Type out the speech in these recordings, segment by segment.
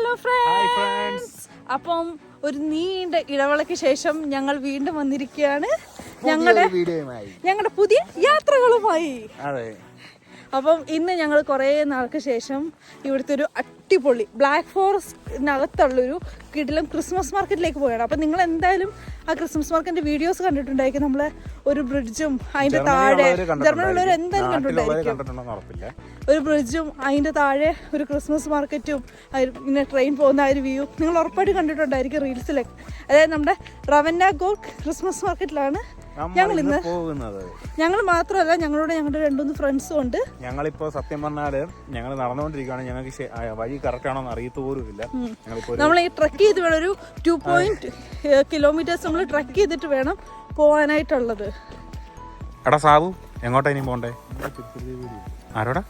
Hello friends. അപ്പം ഒരു നീണ്ട ഇടവേളയ്ക്ക് ശേഷം ഞങ്ങൾ വീണ്ടും വന്നിരിക്കുകയാണ് ഞങ്ങളുടെ പുതിയ യാത്രകളുമായി. അപ്പം ഇന്ന് ഞങ്ങൾ കുറേ നാൾക്ക് ശേഷം ഇവിടുത്തെ ഒരു അടിപൊളി ബ്ലാക്ക് ഫോറസ്റ്റിനകത്തുള്ളൊരു കിടിലം ക്രിസ്മസ് മാർക്കറ്റിലേക്ക് പോവുകയാണ്. അപ്പം നിങ്ങൾ എന്തായാലും ആ ക്രിസ്മസ് മാർക്കറ്റിന്റെ വീഡിയോസ് കണ്ടിട്ടുണ്ടായിരിക്കും. നമ്മള് ഒരു ബ്രിഡ്ജും അതിന്റെ താഴെ, ജർമ്മനിലുള്ളവർ എന്തായാലും കണ്ടിട്ടുണ്ടായിരിക്കും, ഒരു ബ്രിഡ്ജും അതിന്റെ താഴെ ഒരു ക്രിസ്മസ് മാർക്കറ്റും ഇങ്ങനെ ട്രെയിൻ പോകുന്ന ആ ഒരു വ്യൂ നിങ്ങൾ ഉറപ്പായിട്ട് കണ്ടിട്ടുണ്ടായിരിക്കും റീൽസിലൊക്കെ. അതായത് നമ്മുടെ റവന്നാഗോർക്ക് ക്രിസ്മസ് മാർക്കറ്റിലാണ് ഞങ്ങൾ ഇന്ന് പോകുന്നത്. ഞങ്ങൾ മാത്രമല്ല, ഞങ്ങളുടെ 2-3 ഫ്രണ്ട്സും ഉണ്ട്. ഞങ്ങളിപ്പോ സത്യം പറഞ്ഞാല് ഞങ്ങൾ നടന്നുകൊണ്ടിരിക്കുകയാണ്. ഞങ്ങൾക്ക് വഴി കറക്റ്റ് ആണോ എന്ന് അറിയത്ത് പോലുമില്ല. നമ്മൾ ഈ ട്രക്ക് ചെയ്ത് വേണം, ഒരു 2.0 കിലോമീറ്റേഴ്സ് നമ്മൾ ട്രക്ക് ചെയ്തിട്ട് വേണം പോവാനായിട്ടുള്ളത്. എടാ സാബു, എങ്ങോട്ടാ ഇനി പോണ്ടേ? ആരോടാ?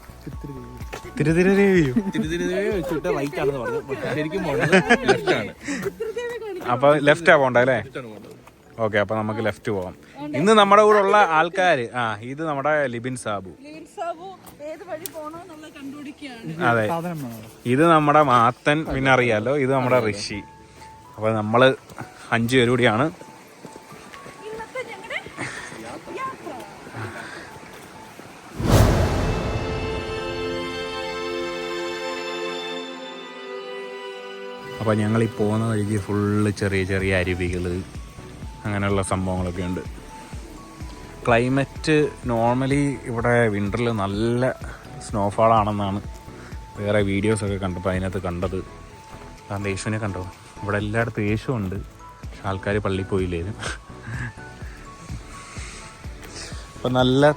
അപ്പൊ ലെഫ്റ്റാ പോണ്ടേ അല്ലേ? ഓക്കെ, അപ്പൊ നമുക്ക് ലെഫ്റ്റ് പോവാം. ഇന്ന് നമ്മുടെ കൂടെ ഉള്ള ആൾക്കാര്, ഇത് നമ്മുടെ ലിബിൻ സാബു. അതെ, ഇത് നമ്മുടെ മാത്തൻ, പിന്നെ അറിയാലോ ഇത് നമ്മുടെ ഋഷി. അപ്പൊ നമ്മള് 5 പേര് കൂടിയാണ്. അപ്പൊ ഞങ്ങൾ ഈ പോകുന്ന വഴിക്ക് ഫുള്ള് ചെറിയ ചെറിയ അരുവികള് അങ്ങനെയുള്ള സംഭവങ്ങളൊക്കെ ഉണ്ട്. ക്ലൈമറ്റ് നോർമലി ഇവിടെ വിൻ്ററിൽ നല്ല സ്നോഫാൾ ആണെന്നാണ് വേറെ വീഡിയോസൊക്കെ കണ്ടപ്പോൾ അതിനകത്ത് കണ്ടത്. കാരണം യേശുവിനെ കണ്ടോ, ഇവിടെ എല്ലായിടത്തും യേശു ഉണ്ട്, പക്ഷെ ആൾക്കാർ പള്ളിയിൽ പോയില്ലേനും. അപ്പം നല്ല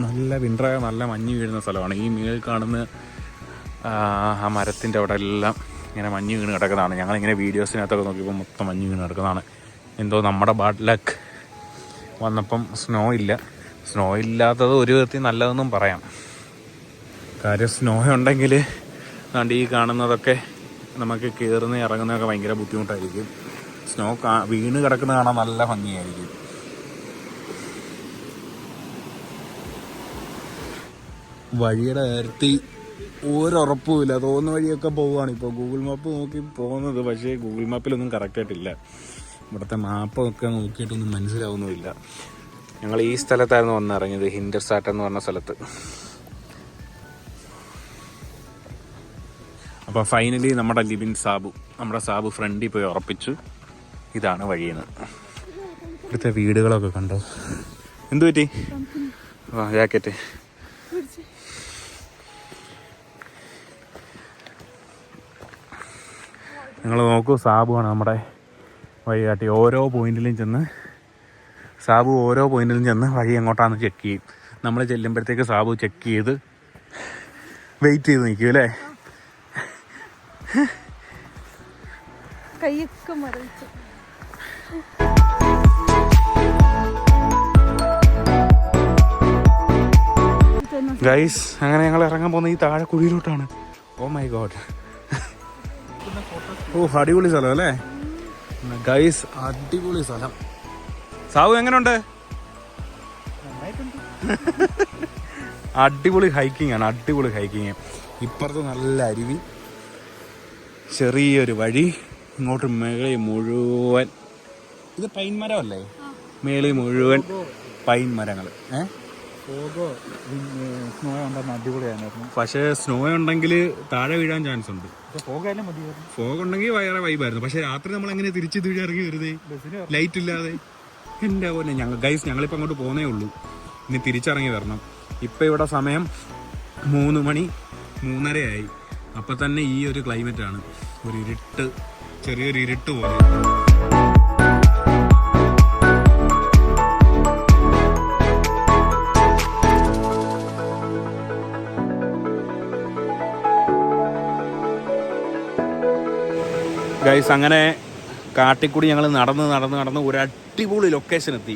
നല്ല വിൻ്റർ, നല്ല മഞ്ഞ് വീഴുന്ന സ്ഥലമാണ്. ഈ മേളിൽ കാണുന്ന ആ മരത്തിൻ്റെ അവിടെ എല്ലാം ഇങ്ങനെ മഞ്ഞ് വീണ് കിടക്കുന്നതാണ്. ഞങ്ങളിങ്ങനെ വീഡിയോസിനകത്തൊക്കെ നോക്കിയപ്പോൾ മൊത്തം മഞ്ഞ് വീണ് കിടക്കുന്നതാണ്. എന്തോ നമ്മുടെ ബാഡ് ലക്ക് വന്നപ്പം സ്നോ ഇല്ല. സ്നോ ഇല്ലാത്തത് ഒരു വിധത്തിൽ നല്ലതെന്നും പറയാം. കാര്യം സ്നോ ഉണ്ടെങ്കിൽ അതുകൊണ്ട് ഈ കാണുന്നതൊക്കെ നമുക്ക് കയറുന്ന ഇറങ്ങുന്നതൊക്കെ ഭയങ്കര ബുദ്ധിമുട്ടായിരിക്കും. സ്നോ വീണ് കിടക്കുന്ന കാണാൻ നല്ല ഭംഗിയായിരിക്കും. വഴിയുടെ കാര്യത്തിൽ ഒരുറപ്പുമില്ല, തോന്നുന്ന വഴിയൊക്കെ പോവുകയാണ്. ഇപ്പോൾ ഗൂഗിൾ മാപ്പ് നോക്കി പോകുന്നത്, പക്ഷേ ഗൂഗിൾ മാപ്പിലൊന്നും കറക്റ്റായിട്ടില്ല. ഇവിടുത്തെ മാപ്പൊക്കെ നോക്കിയിട്ടൊന്നും മനസ്സിലാവുന്നുമില്ല. ഞങ്ങൾ ഈ സ്ഥലത്തായിരുന്നു വന്നിറങ്ങിയത്, ഹിൻഡർസാറ്റ് എന്ന് പറഞ്ഞ സ്ഥലത്ത്. അപ്പോൾ ഫൈനലി നമ്മുടെ ലിബിൻ സാബു, നമ്മുടെ സാബു ഫ്രണ്ടിൽ പോയി ഉറപ്പിച്ചു ഇതാണ് വഴിയെന്ന്. ഇവിടുത്തെ വീടുകളൊക്കെ കണ്ടോ? എന്തു പറ്റി? ജാക്കറ്റ്. നിങ്ങൾ നോക്കൂ, സാബുവാണ് നമ്മുടെ വഴി കാട്ടി. ഓരോ പോയിന്റിലും ചെന്ന് വഴി എങ്ങോട്ടാന്ന് ചെക്ക് ചെയ്യും. നമ്മൾ ചെല്ലുമ്പോഴത്തേക്ക് സാബു ചെക്ക് ചെയ്ത് വെയിറ്റ് ചെയ്ത് നിൽക്കും അല്ലേ? ഗൈസ്, അങ്ങനെ ഞങ്ങൾ ഇറങ്ങാൻ പോകുന്ന ഈ താഴെ കുഴിയിലോട്ടാണ്. ഓ മൈ ഗോഡ്, അടിപൊളി സ്ഥലം അല്ലേ ഗൈസ്, അടിപൊളി സ്ഥലം. സാബു എങ്ങനെയുണ്ട്? അടിപൊളി ഹൈക്കിംഗ് ആണ്, അടിപൊളി ഹൈക്കിങ്. ഇപ്പുറത്ത് നല്ല അരുവി, ചെറിയൊരു വഴി, ഇങ്ങോട്ട് മേളിൽ മുഴുവൻ ഇത് പൈൻ മരം അല്ലേ? മേളിൽ മുഴുവൻ പൈൻ മരങ്ങൾ. സ്നോ ഉണ്ടെന്ന് അടിപൊളിയായിരുന്നു. പക്ഷേ സ്നോ ഉണ്ടെങ്കിൽ താഴെ വീഴാൻ ചാൻസ് ഉണ്ട്. ഫോഗ് ഉണ്ടെങ്കിൽ വേറെ വൈബായിരുന്നു. പക്ഷെ രാത്രി നമ്മൾ എങ്ങനെ തിരിച്ച് ഇറങ്ങി വെറുതെ ലൈറ്റ് ഇല്ലാതെ? എൻ്റെ പോലെ ഞങ്ങളിപ്പോൾ അങ്ങോട്ട് പോകുന്നേ ഉള്ളൂ, ഇനി തിരിച്ചിറങ്ങി വരണം. ഇപ്പം ഇവിടെ സമയം 3 മണി 3:30 ആയി. അപ്പം തന്നെ ഈ ഒരു ക്ലൈമറ്റാണ്, ഒരു ഇരുട്ട്, ചെറിയൊരു ഇരുട്ട് പോലെ. ഗൈസ്, അങ്ങനെ കാട്ടിക്കൂടി ഞങ്ങൾ നടന്ന് ഒരു അടിപൊളി ലൊക്കേഷൻ എത്തി.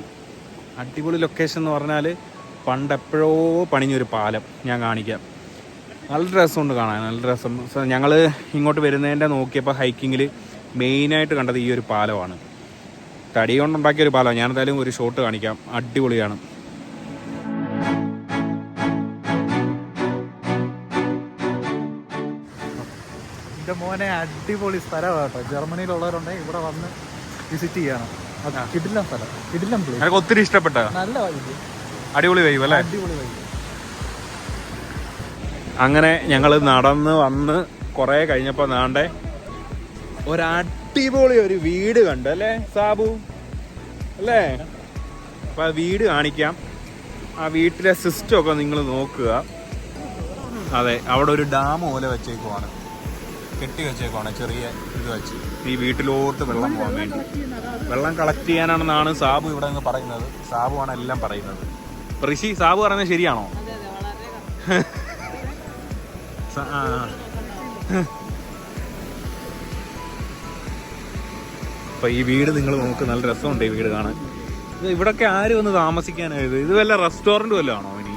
അടിപൊളി ലൊക്കേഷൻ എന്ന് പറഞ്ഞാൽ പണ്ടെപ്പോഴോ പണിഞ്ഞൊരു പാലം ഞാൻ കാണിക്കാം. നല്ല രസമുണ്ട് കാണാൻ, നല്ല രസം. ഞങ്ങൾ ഇങ്ങോട്ട് വരുന്നതിൻ്റെ നോക്കിയപ്പോൾ ഹൈക്കിങ്ങിൽ മെയിനായിട്ട് കണ്ടത് ഈ ഒരു പാലമാണ്. തടി കൊണ്ടുണ്ടാക്കിയൊരു പാലമാണ്. ഞാനെന്തായാലും ഒരു ഷോട്ട് കാണിക്കാം, അടിപൊളിയാണ്. എൻ്റെ മോനെ അടിപൊളി സ്ഥലമാണ് കേട്ടോ. ജർമ്മനിയിലുള്ളവരുണ്ടെങ്കിൽ ഇവിടെ വന്ന് വിസിറ്റ് ചെയ്യണം. കിടിലം സ്ഥലം, കിടിലം പ്ലേസ്. എനിക്ക് ഒത്തിരി ഇഷ്ടപ്പെട്ട നല്ല വൈബ്, അടിപൊളി വൈബ് അല്ലേ? അടിപൊളി വൈബ്. അങ്ങനെ ഞങ്ങൾ നടന്ന് വന്ന് കുറേ കഴിഞ്ഞപ്പോൾ നാണ്ടെ ഒരടിപൊളി ഒരു വീട് കണ്ടു അല്ലേ സാബു അല്ലേ? അപ്പം ആ വീട് കാണിക്കാം. ആ വീട്ടിലെ സിസ്റ്റം ഒക്കെ നിങ്ങൾ നോക്കുക. അതെ, അവിടെ ഒരു ഡാം പോലെ വെച്ചേക്കുവാണ്, കെട്ടി വെച്ചേക്കുവാണ് ചെറിയ ഇത് വെച്ച്. ഈ വീട്ടിലോട്ട് വെള്ളം പോകാൻ വേണ്ടി, വെള്ളം കളക്ട് ചെയ്യാനാണെന്നാണ് സാബു ഇവിടെ നിന്ന് പറയുന്നത്. സാബു ആണ് എല്ലാം പറയുന്നത്. ഋഷി, സാബു പറയുന്നത് ശരിയാണോ? അപ്പൊ ഈ വീട് നിങ്ങൾ നോക്ക്, നല്ല രസമുണ്ട് ഈ വീട് കാണാൻ. ഇവിടൊക്കെ ആര് വന്ന് താമസിക്കാനായത്? ഇത് വല്ല റെസ്റ്റോറന്റ് വല്ലതും ആണോ ഇനി?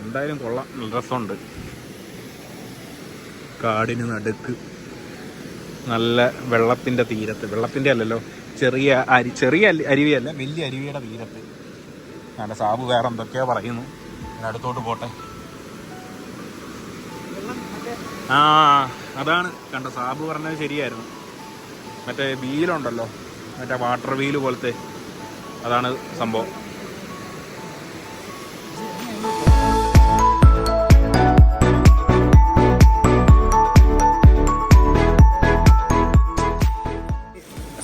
എന്തായാലും കൊള്ളാം, നല്ല രസമുണ്ട്. കാടിന് നടുക്ക് നല്ല വെള്ളത്തിന്റെ തീരത്ത്, വെള്ളത്തിന്റെ അല്ലല്ലോ, ചെറിയ അരുവിയല്ല, വലിയ അരുവിയുടെ തീരത്ത്. നല്ല സാബു വേറെ എന്തൊക്കെയാ പറയുന്നു. അടുത്തോട്ട് പോട്ടെ. ആ അതാണ് കണ്ട, സാബു പറഞ്ഞത് ശരിയായിരുന്നു. മറ്റേ വീലുണ്ടല്ലോ, മറ്റേ വാട്ടർ വീല് പോലത്തെ, അതാണ് സംഭവം.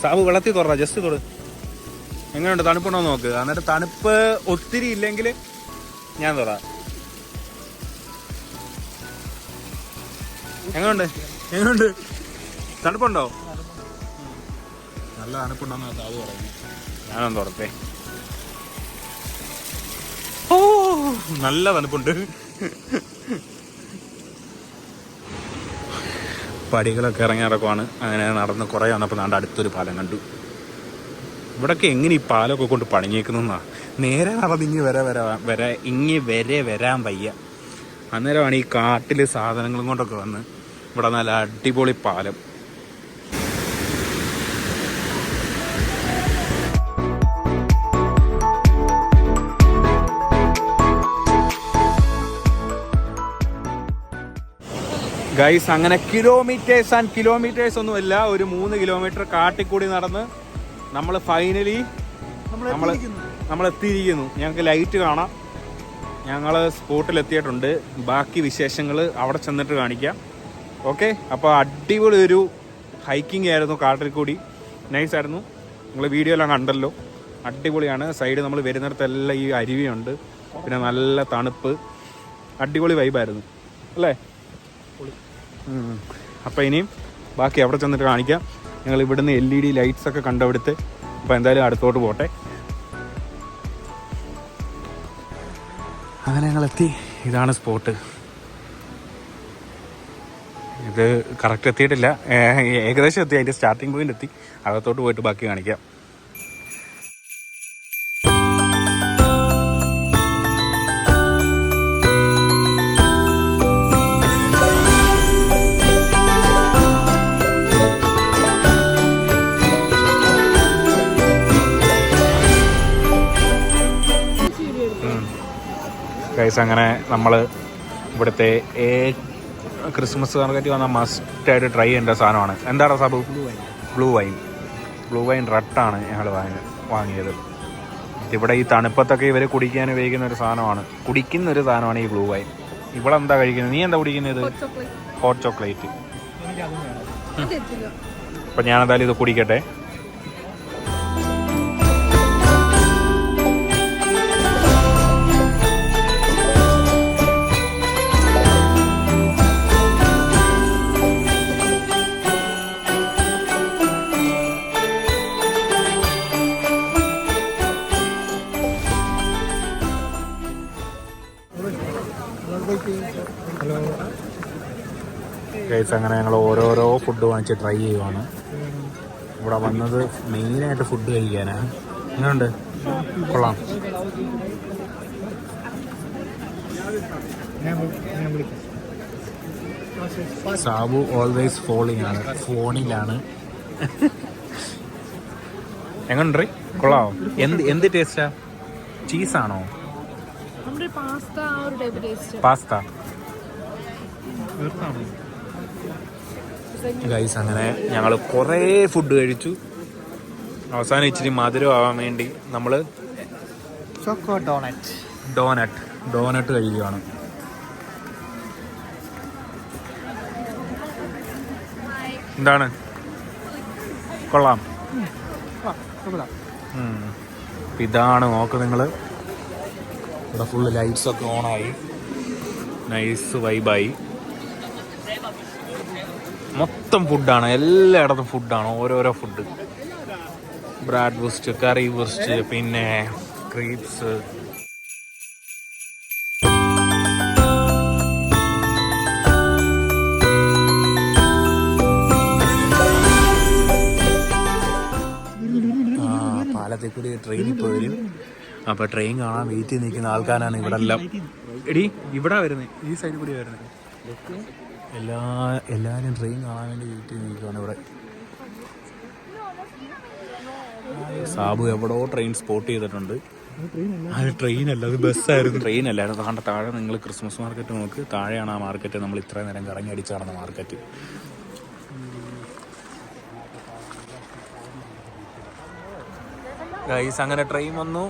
സാബു വെള്ളത്തിൽ തുറ, ജസ്റ്റ് തുറ. എങ്ങനെയുണ്ട്, തണുപ്പുണ്ടോ നോക്ക്. എന്നിട്ട് തണുപ്പ് ഒത്തിരി ഇല്ലെങ്കിൽ ഞാൻ തുറ. എങ്ങനെയുണ്ട് തണുപ്പുണ്ടോ? നല്ല തണുപ്പുണ്ടോന്ന് സാബു പറയുന്നു. ഞാനൊന്ന് തുറത്തേ. ഓ നല്ല തണുപ്പുണ്ട്. പടികളൊക്കെ ഇറങ്ങി നടക്കുവാണ്. അങ്ങനെ നടന്ന് കുറേ വന്നപ്പോൾ നാണ്ട് അടുത്തൊരു പാലം കണ്ടു. ഇവിടൊക്കെ എങ്ങനെ ഈ പാലമൊക്കെ കൊണ്ട് പണിഞ്ഞേക്കുന്നതാ. നേരെ നടന്ന് ഇങ്ങി വരാൻ വയ്യ. അന്നേരമാണ് ഈ കാട്ടിൽ സാധനങ്ങളും കൊണ്ടൊക്കെ വന്ന് ഇവിടെ നല്ല അടിപൊളി പാലം. ഗൈസ്, അങ്ങനെ കിലോമീറ്റേഴ്സ് ആൻഡ് കിലോമീറ്റേഴ്സ് ഒന്നുമില്ല, ഒരു 3 കിലോമീറ്റർ കാട്ടിക്കൂടി നടന്ന് നമ്മൾ ഫൈനലി നമ്മൾ എത്തിയിരിക്കുന്നു. ഞങ്ങൾക്ക് ലൈറ്റ് കാണാം. ഞങ്ങൾ സ്പോട്ടിലെത്തിയിട്ടുണ്ട്. ബാക്കി വിശേഷങ്ങൾ അവിടെ ചെന്നിട്ട് കാണിക്കാം. ഓക്കെ, അപ്പോൾ അടിപൊളി ഒരു ഹൈക്കിംഗ് ആയിരുന്നു. കാട്ടിൽ കൂടി നൈസായിരുന്നു. നിങ്ങൾ വീഡിയോ എല്ലാം കണ്ടല്ലോ, അടിപൊളിയാണ്. സൈഡ് നമ്മൾ വരുന്നിടത്തെല്ലാം ഈ അരുവിയുണ്ട്, പിന്നെ നല്ല തണുപ്പ്, അടിപൊളി വൈബായിരുന്നു അല്ലേ? അപ്പോൾ ഇനിയും ബാക്കി അവിടെ ചെന്നിട്ട് കാണിക്കാം. ഞങ്ങൾ ഇവിടുന്ന് LED ലൈറ്റ്സ് ഒക്കെ കണ്ടെടുത്ത്. അപ്പോൾ എന്തായാലും അടുത്തോട്ട് പോട്ടെ. അങ്ങനെ ഞങ്ങളെത്തി. ഇതാണ് സ്പോട്ട്. ഇത് കറക്റ്റ് എത്തിയിട്ടില്ല, ഏകദേശം എത്തി. അതിൻ്റെ സ്റ്റാർട്ടിങ് പോയിന്റ് എത്തി. അകത്തോട്ട് പോയിട്ട് ബാക്കി കാണിക്കാം. ഗൈസ്, അങ്ങനെ നമ്മൾ ഇവിടുത്തെ ക്രിസ്മസ് മാർക്കറ്റിൽ വന്ന മസ്റ്റായിട്ട് ട്രൈ ചെയ്യേണ്ട സാധനമാണ്. എന്താണ് സാബു? ബ്ലൂ വൈൻ റട്ടാണ് ഞങ്ങൾ വാങ്ങിയത്. ഇവിടെ ഈ തണുപ്പത്തൊക്കെ ഇവർ കുടിക്കാൻ ഉപയോഗിക്കുന്ന ഒരു സാധനമാണ് ഈ ബ്ലൂ വൈൻ. ഇവിടെ എന്താ കഴിക്കുന്നത്? നീ എന്താ കുടിക്കുന്നത്? Hot chocolate. അപ്പം ഞാൻ എന്തായാലും ഇത് കുടിക്കട്ടെ. ഗൈസ്, അങ്ങനെ ഞങ്ങൾ ഓരോരോ ഫുഡ് വാങ്ങിച്ച് ട്രൈ ചെയ്യുവാണ്. ഇവിടെ വന്നത് മെയിനായിട്ട് ഫുഡ് കഴിക്കാനാണ്. എങ്ങനെയുണ്ട്? കൊള്ളാം. സാബു ഓൾവേസ് ഫോണിലാണ്. എങ്ങനെയുണ്ട്? കൊള്ളാമോ? എന്ത് ടേസ്റ്റാ? ചീസാണോ? പാസ്ത ഗൈസ് അങ്ങനെ ഞങ്ങൾ കുറേ ഫുഡ് കഴിച്ചു. അവസാനം ഇച്ചിരി മധുരം ആവാൻ വേണ്ടി നമ്മൾ ചോക്കോ ഡോനറ്റ് കഴിക്കുകയാണ്. എന്താണ്, കൊള്ളാം? ഇതാണ് നോക്ക് നിങ്ങൾ, ഇവിടെ ഫുള്ള് ലൈറ്റ്സൊക്കെ ഓണായി, നൈസ് വൈബായി. മൊത്തം ഫുഡാണ്, എല്ലായിടത്തും ഫുഡാണ്, ഓരോരോ ഫുഡ്. ബ്രാഡ് ബുസ്റ്റ്, കറി ബുസ്റ്റ്, പിന്നെ ക്രീപ്സ്. പാലത്തിൽ കൂടി ട്രെയിനിൽ പോയി വരും. അപ്പോൾ ട്രെയിൻ കാണാൻ വെയിറ്റ് ചെയ്ത് നിൽക്കുന്ന ആൾക്കാരാണ് ഇവിടെ എല്ലാം. എടി ഇവിടെ വരുന്നത്, ഈ സൈഡിൽ കൂടി വരുന്നത്. എല്ലാവരും ട്രെയിൻ കാണാൻ വേണ്ടി വെയിറ്റ് ചെയ്ത് നിൽക്കുകയാണ് ഇവിടെ. സാബു എവിടെയോ ട്രെയിൻ സ്പോട്ട് ചെയ്തിട്ടുണ്ട്. അത് ട്രെയിനല്ല, അത് ബസ്സായിരുന്നു. ട്രെയിനല്ലായിരുന്നു. താണ്ട താഴെ നിങ്ങൾ ക്രിസ്മസ് മാർക്കറ്റ് നോക്ക്, താഴെയാണ് ആ മാർക്കറ്റ്. നമ്മൾ ഇത്രയും നേരം കറങ്ങി അടിച്ച് നടന്ന മാർക്കറ്റ്. ഗൈസ് അങ്ങനെ ട്രെയിൻ വന്നു.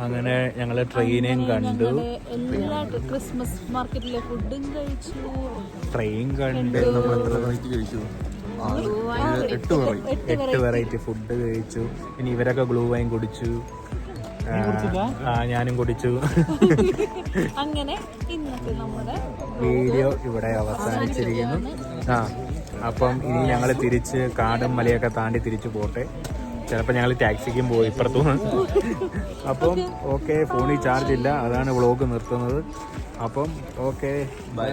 അങ്ങനെ ഞങ്ങൾ ട്രെയിനേയും കണ്ടു, എല്ലാ ക്രിസ്മസ് മാർക്കറ്റിലെ ഫുഡും കഴിച്ചു. ട്രെയിൻ കണ്ട് നമ്മൾ എത്ര വെറൈറ്റി കഴിച്ചു? 8 വെറൈറ്റി ഫുഡ് കഴിച്ചു. ഇനി ഇവരൊക്കെ ഗ്ലൂ വൈൻ കുടിച്ചു, ഞാനും കുടിച്ചു. അങ്ങനെ ഇന്നത്തെ നമ്മുടെ വീഡിയോ ഇവിടെ അവസാനിച്ചിരിക്കുന്നു. അപ്പം ഇനി ഞങ്ങൾ തിരിച്ച് കാടും മലയൊക്കെ താണ്ടി തിരിച്ചു പോട്ടെ. ചിലപ്പോൾ ഞങ്ങൾ ടാക്സിക്കും പോയി ഇപ്പുറത്തുനിന്ന്. അപ്പം ഓക്കെ, ഫോണിൽ ചാർജ് ഇല്ല, അതാണ് വ്ളോഗ് നിർത്തുന്നത്. അപ്പം ഓക്കെ, ബൈ.